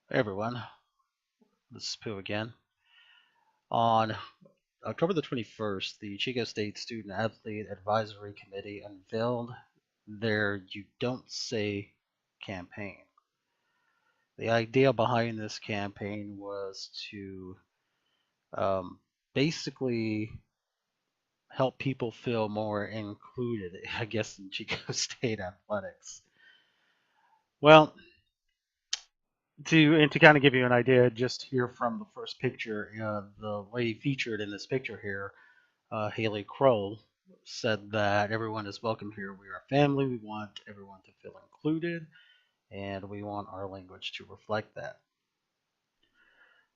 Hey everyone, this is Pooh again. On October the 21st, the Chico State Student Athlete Advisory Committee unveiled their You Don't Say campaign. The idea behind this campaign was to um, basically help people feel more included, I guess, in Chico State athletics. Well, to kind of give you an idea, just here from the first picture, the lady featured in this picture here, Haley Kroll, said that everyone is welcome here. We are family. We want everyone to feel included, and we want our language to reflect that.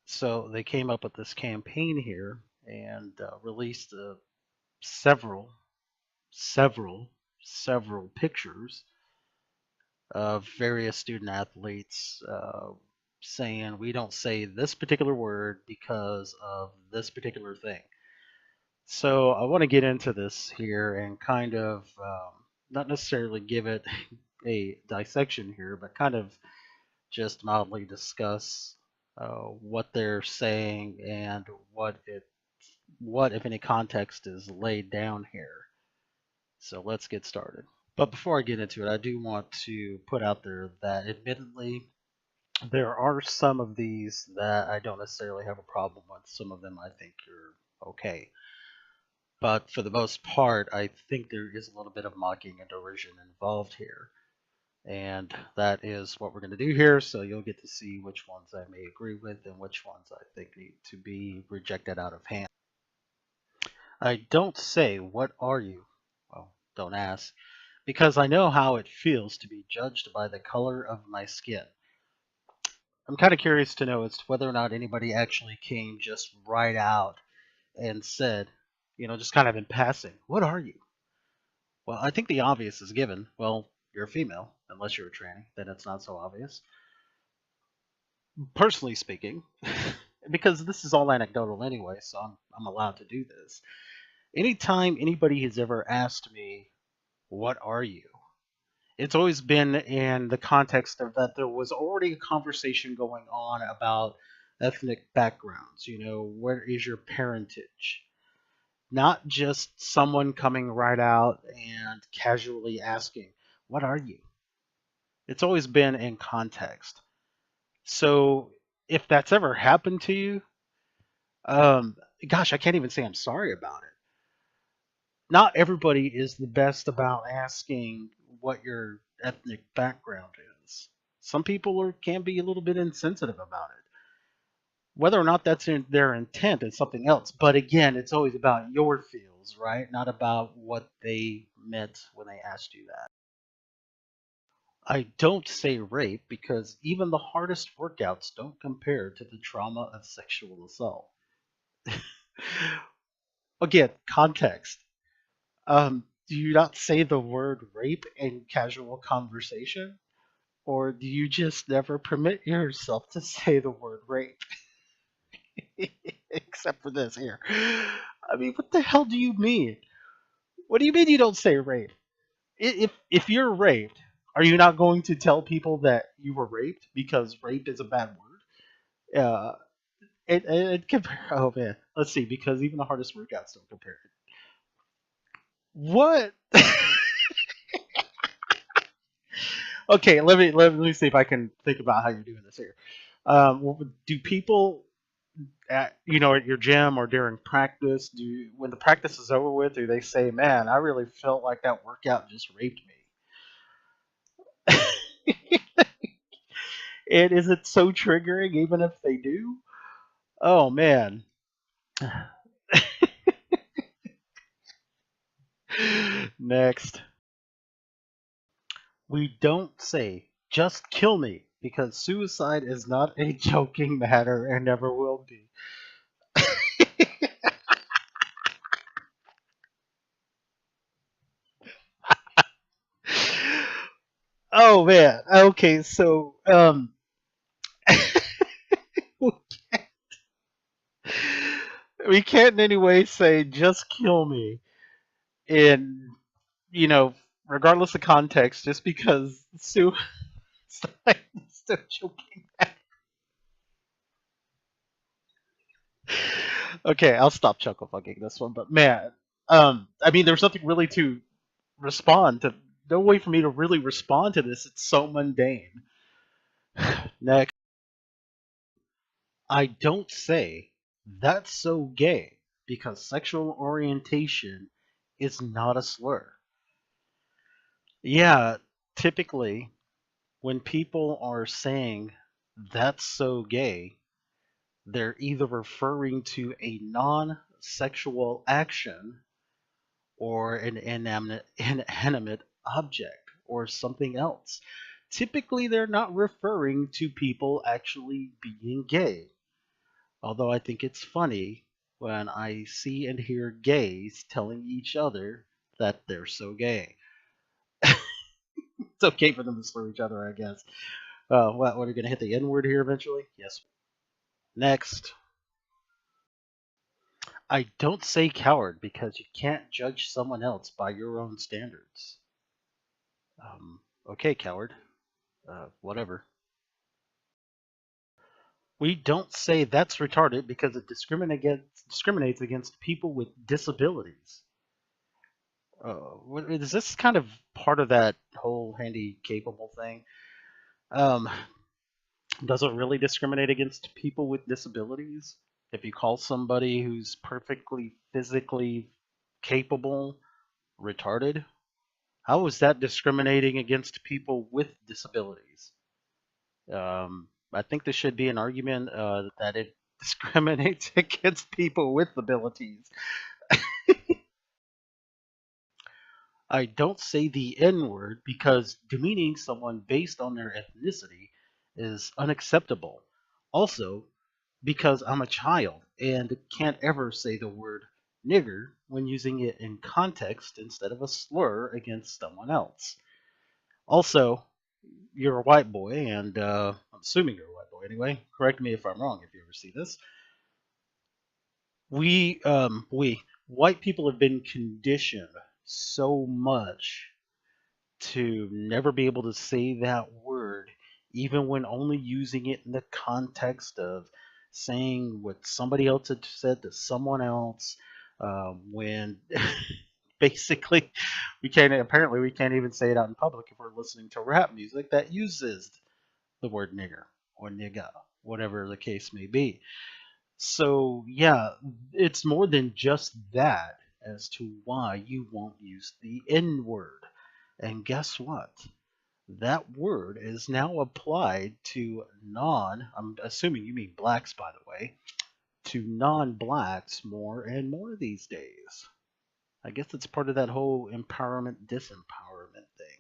So they came up with this campaign here and released several, several, several pictures of various student athletes saying we don't say this particular word because of this particular thing. So I want to get into this here and kind of not necessarily give it a dissection here, but kind of just mildly discuss what they're saying and what if any context is laid down here. So let's get started. But before I get into it, I do want to put out there that admittedly there are some of these that I don't necessarily have a problem with. Some of them I think are okay. But for the most part, I think there is a little bit of mocking and derision involved here. And that is what we're going to do here. So you'll get to see which ones I may agree with and which ones I think need to be rejected out of hand. I don't say, "What are you?" Well, don't ask, because I know how it feels to be judged by the color of my skin. I'm kind of curious to know as to whether or not anybody actually came just right out and said, just kind of in passing, "What are you?" Well, I think the obvious is given. Well, you're a female, unless you're a tranny, then it's not so obvious. Personally speaking, because this is all anecdotal anyway, so I'm allowed to do this. Anytime anybody has ever asked me, "What are you?" It's always been in the context of that there was already a conversation going on about ethnic backgrounds. Where is your parentage? Not just someone coming right out and casually asking, "What are you?" It's always been in context. So if that's ever happened to you, um, gosh, I can't even say I'm sorry about it. Not everybody is the best about asking what your ethnic background is. Some people can be a little bit insensitive about it. Whether or not that's in their intent is something else. But again, it's always about your feels, right? Not about what they meant when they asked you that. I don't say rape because even the hardest workouts don't compare to the trauma of sexual assault. Again, context. Do you not say the word rape in casual conversation? Or do you just never permit yourself to say the word rape? Except for this here. I mean, what the hell do you mean? What do you mean you don't say rape? If you're raped, are you not going to tell people that you were raped because rape is a bad word? It compare. Oh man, let's see. Because even the hardest workouts don't compare it. What? Okay, let me see if I can think about how you're doing this here. Do people at your gym or during practice, when the practice is over with, do they say, "Man, I really felt like that workout just raped me"? And is it so triggering even if they do? Oh man. Next. We don't say, "Just kill me," because suicide is not a joking matter and never will be. Oh man. Okay, so we can't in any way say "just kill me" in you know, regardless of context, just because suicide is a joking matter. Okay, I'll stop chuckle fucking this one, but man, I mean, there's nothing really to respond to. No way for me to really respond to this. It's so mundane. Next, I don't say that's so gay because sexual orientation is not a slur. Yeah, typically when people are saying that's so gay, they're either referring to a non sexual action or an inanimate object or something else. Typically, they're not referring to people actually being gay. Although I think it's funny when I see and hear gays telling each other that they're so gay. It's okay for them to slur each other, I guess. What are you going to hit the N word here eventually? Yes. Next. I don't say coward because you can't judge someone else by your own standards. Okay, coward. Whatever. We don't say that's retarded because it discriminates against people with disabilities. Is this kind of part of that whole handy capable thing? Um, does it really discriminate against people with disabilities? If you call somebody who's perfectly physically capable retarded, how is that discriminating against people with disabilities? I think there should be an argument that it discriminates against people with abilities. I don't say the N word because demeaning someone based on their ethnicity is unacceptable. Also, because I'm a child and can't ever say the word nigger when using it in context instead of a slur against someone else. Also, you're a white boy, and I'm assuming you're a white boy anyway. Correct me if I'm wrong if you ever see this. We white people have been conditioned so much to never be able to say that word, even when only using it in the context of saying what somebody else had said to someone else. When basically we can't even say it out in public if we're listening to rap music that uses the word nigger or nigga, whatever the case may be. So yeah, it's more than just that as to why you won't use the N word. And guess what? That word is now applied to I'm assuming you mean blacks, by the way, to non blacks more and more these days. I guess it's part of that whole empowerment disempowerment thing.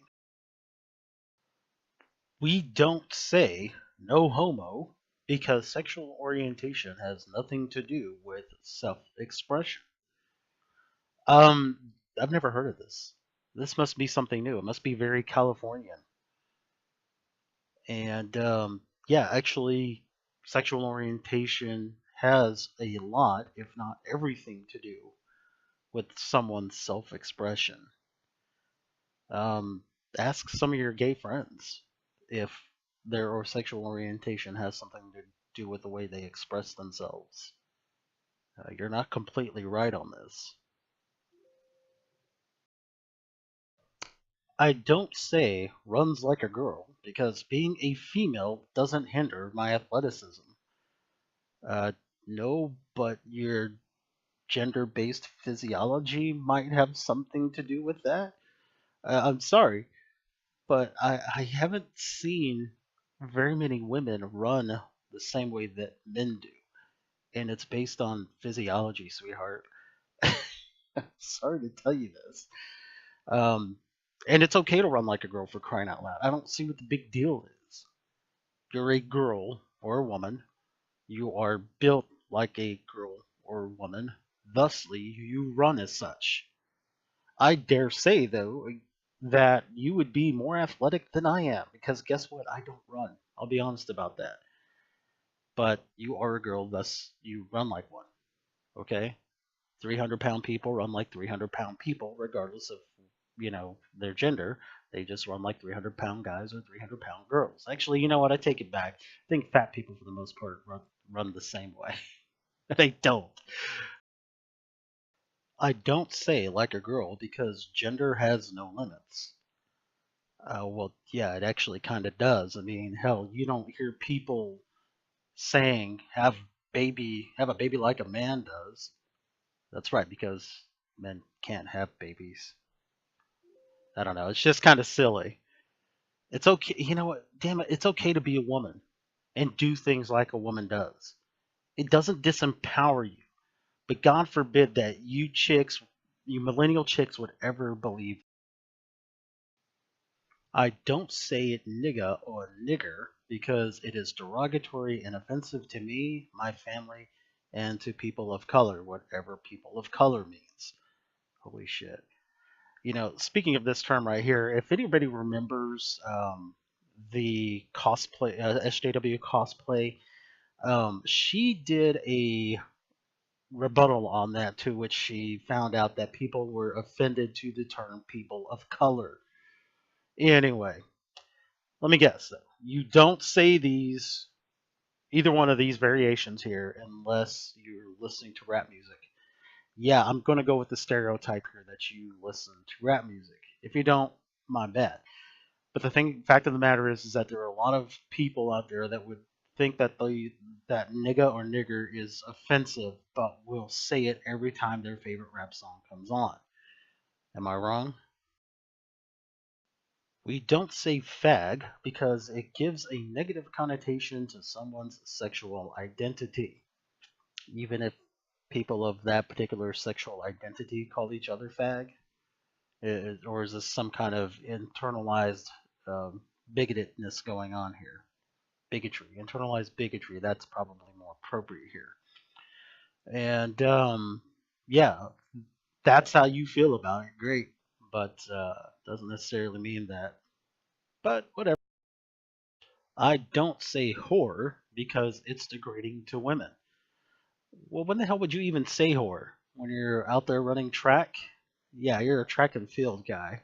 We don't say no homo because sexual orientation has nothing to do with self expression. I've never heard of this. This must be something new. It must be very Californian. And yeah, actually, sexual orientation has a lot, if not everything, to do with someone's self expression. Um, ask some of your gay friends if their sexual orientation has something to do with the way they express themselves. You're not completely right on this. I don't say runs like a girl because being a female doesn't hinder my athleticism. Uh, no, but your gender based physiology might have something to do with that. I'm sorry, but I haven't seen very many women run the same way that men do. And it's based on physiology, sweetheart. Sorry to tell you this. Um, and it's okay to run like a girl for crying out loud. I don't see what the big deal is. You're a girl or a woman. You are built like a girl or woman. Thusly, you run as such. I dare say, though, that you would be more athletic than I am because guess what? I don't run. I'll be honest about that. But you are a girl, thus you run like one. Okay? 300-pound people run like 300-pound people, regardless of their gender. They just run like 300-pound guys or 300-pound girls. Actually, you know what? I take it back. I think fat people, for the most part, run the same way. They don't. I don't say like a girl because gender has no limits. Well, yeah, it actually kind of does. I mean, hell, you don't hear people saying have a baby like a man does. That's right, because men can't have babies. I don't know. It's just kind of silly. It's okay. You know what? Damn it. It's okay to be a woman and do things like a woman does. It doesn't disempower you. But God forbid that you chicks, you millennial chicks would ever believe. I don't say it nigga or nigger because it is derogatory and offensive to me, my family, and to people of color, whatever people of color means. Holy shit. You know, speaking of this term right here, if anybody remembers the cosplay, SJW cosplay, she did a rebuttal on that, to which she found out that people were offended to the term people of color. Anyway, let me guess though. You don't say these either one of these variations here unless you're listening to rap music. Yeah, I'm going to go with the stereotype here that you listen to rap music. If you don't, my bad. But fact of the matter is that there are a lot of people out there that would think that that nigga or nigger is offensive, but will say it every time their favorite rap song comes on. Am I wrong? We don't say fag because it gives a negative connotation to someone's sexual identity, even if people of that particular sexual identity call each other fag. Or is this some kind of internalized bigotedness going on here? Bigotry, internalized bigotry. That's probably more appropriate here. And yeah, that's how you feel about it. Great, but doesn't necessarily mean that. But whatever. I don't say whore because it's degrading to women. Well, when the hell would you even say whore? When you're out there running track? Yeah, you're a track and field guy.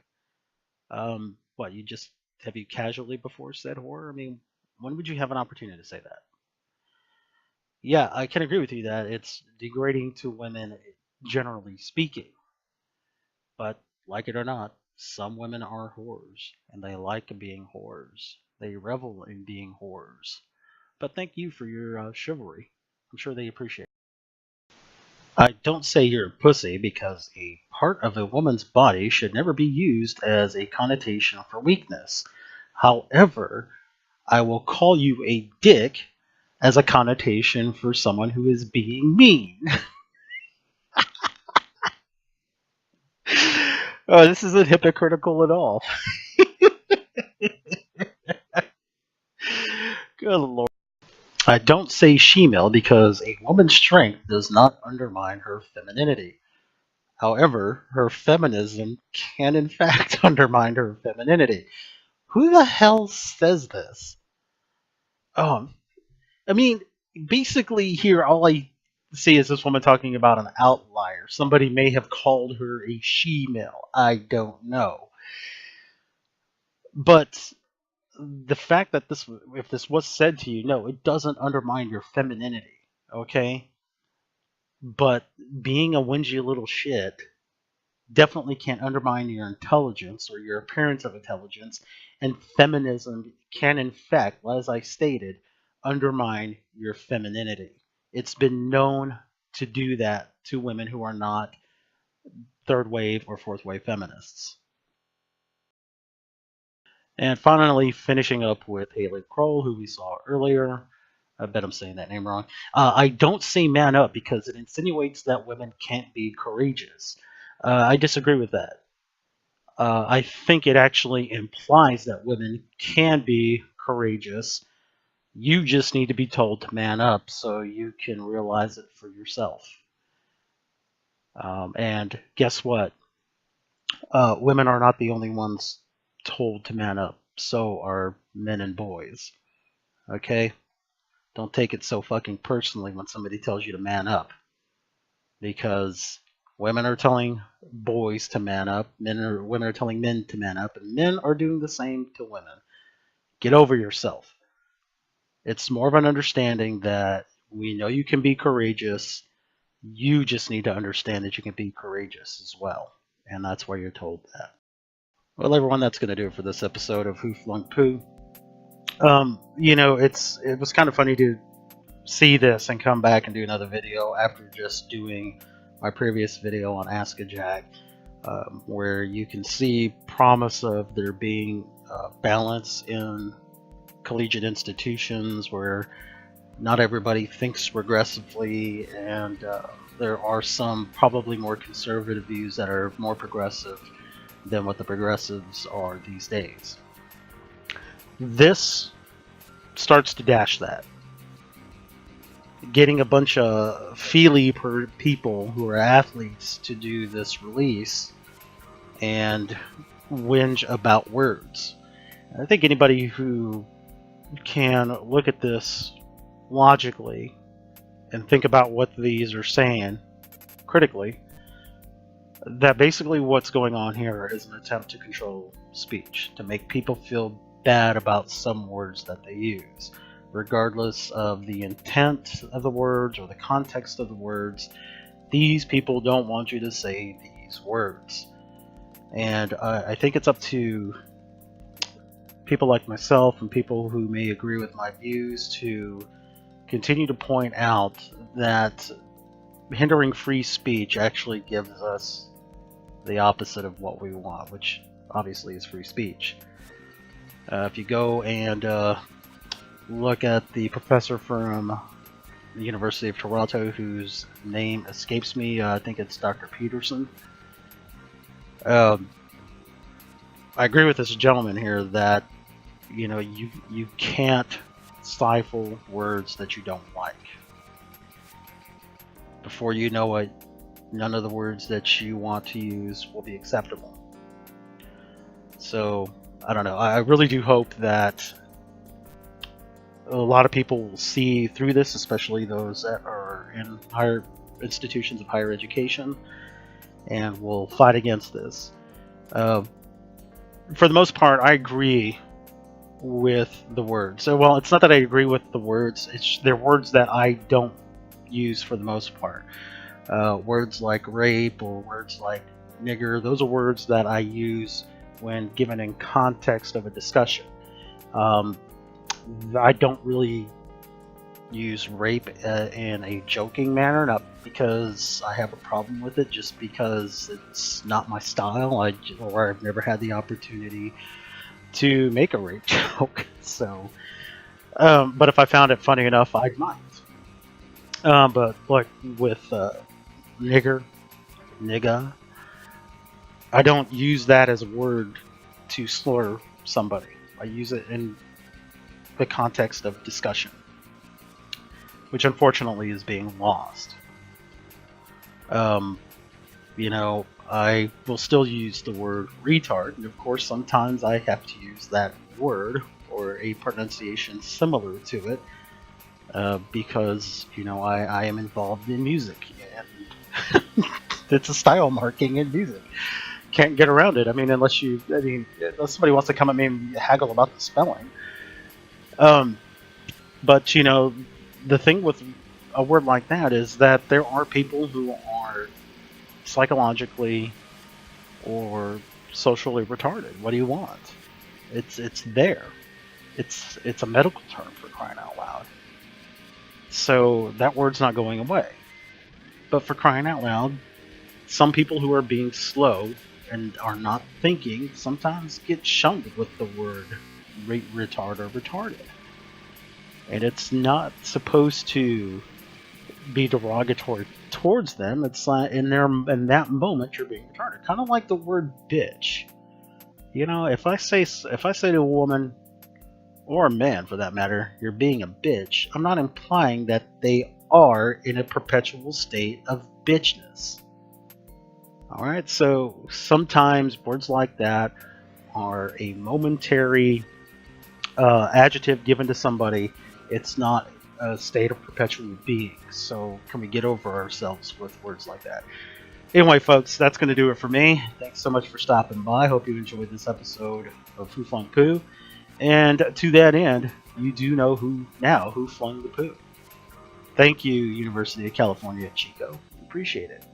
What, you just have you casually before said whore? I mean, when would you have an opportunity to say that? Yeah, I can agree with you that it's degrading to women generally speaking. But like it or not, some women are whores and they like being whores. They revel in being whores. But thank you for your chivalry. I'm sure they appreciate it. I don't say you're a pussy because a part of a woman's body should never be used as a connotation for weakness. However, I will call you a dick as a connotation for someone who is being mean. Oh, this isn't hypocritical at all. Good lord. I don't say shemale because a woman's strength does not undermine her femininity. However, her feminism can in fact undermine her femininity. Who the hell says this? Oh, I mean, basically here all I see is this woman talking about an outlier. Somebody may have called her a she-male. I don't know. But the fact that if this was said to you, no, it doesn't undermine your femininity, okay? But being a whingy little shit definitely can't undermine your intelligence or your appearance of intelligence. And feminism can, in fact, as I stated, undermine your femininity. It's been known to do that to women who are not third wave or fourth wave feminists. And finally, finishing up with Haley Kroll, who we saw earlier. I bet I'm saying that name wrong. I don't say man up because it insinuates that women can't be courageous. I disagree with that. I think it actually implies that women can be courageous. You just need to be told to man up so you can realize it for yourself. And guess what? Women are not the only ones told to man up. So are men and boys. Okay? Don't take it so fucking personally when somebody tells you to man up. Because women are telling boys to man up, women are telling men to man up, and men are doing the same to women. Get over yourself. It's more of an understanding that We know you can be courageous. You just need to understand that you can be courageous as well. And that's why you're told that. Well, everyone, that's going to do it for this episode of Who Flung Poo. It was kind of funny to see this and come back and do another video after just doing my previous video on Ask a Jack, where you can see promise of there being balance in collegiate institutions where not everybody thinks regressively, and there are some probably more conservative views that are more progressive than what the progressives are these days. This starts to dash that. Getting a bunch of feely people who are athletes to do this release and whinge about words. I think anybody who can look at this logically and think about what these are saying critically, that basically what's going on here is an attempt to control speech, to make people feel bad about some words that they use, regardless of the intent of the words or the context of the words. These people don't want you to say these words. And I think it's up to people like myself and people who may agree with my views to continue to point out that hindering free speech actually gives us the opposite of what we want, which obviously is free speech. If you go and look at the professor from the University of Toronto, whose name escapes me, I think it's Dr. Peterson. I agree with this gentleman here that you can't stifle words that you don't like. Before you know it, none of the words that you want to use will be acceptable. So, I don't know. I really do hope that a lot of people will see through this, especially those that are in higher institutions of higher education, and will fight against this. For the most part, I agree with the words. So, well, it's not that I agree with the words. They're words that I don't use for the most part. Words like rape or words like nigger, those are words that I use when given in context of a discussion. I don't really use rape in a joking manner, not because I have a problem with it, just because it's not my style, or I've never had the opportunity to make a rape joke. So, but if I found it funny enough, I might. But like with nigger, nigga, I don't use that as a word to slur somebody. I use it in the context of discussion, which unfortunately is being lost. I will still use the word retard, and of course sometimes I have to use that word or a pronunciation similar to it, because I am involved in music, and it's a style marking in music. Can't get around it. Unless somebody wants to come at me and haggle about the spelling. But the thing with a word like that is that there are people who are psychologically or socially retarded. What do you want? It's there. It's a medical term, for crying out loud. So that word's not going away. But for crying out loud, some people who are being slow and are not thinking sometimes get shunned with the word retard or retarded. And it's not supposed to be derogatory towards them. It's like in that moment you're being retarded. Kind of like the word bitch. If I say to a woman or a man for that matter, you're being a bitch, I'm not implying that they are in a perpetual state of bitchness. Alright, so sometimes words like that are a momentary adjective given to somebody. It's not a state of perpetual being. So can we get over ourselves with words like that? Anyway, folks, that's going to do it for me. Thanks so much for stopping by. Hope you enjoyed this episode of Who Flung Poo. And to that end, you do know who flung the poo. Thank you, University of California, Chico. Appreciate it.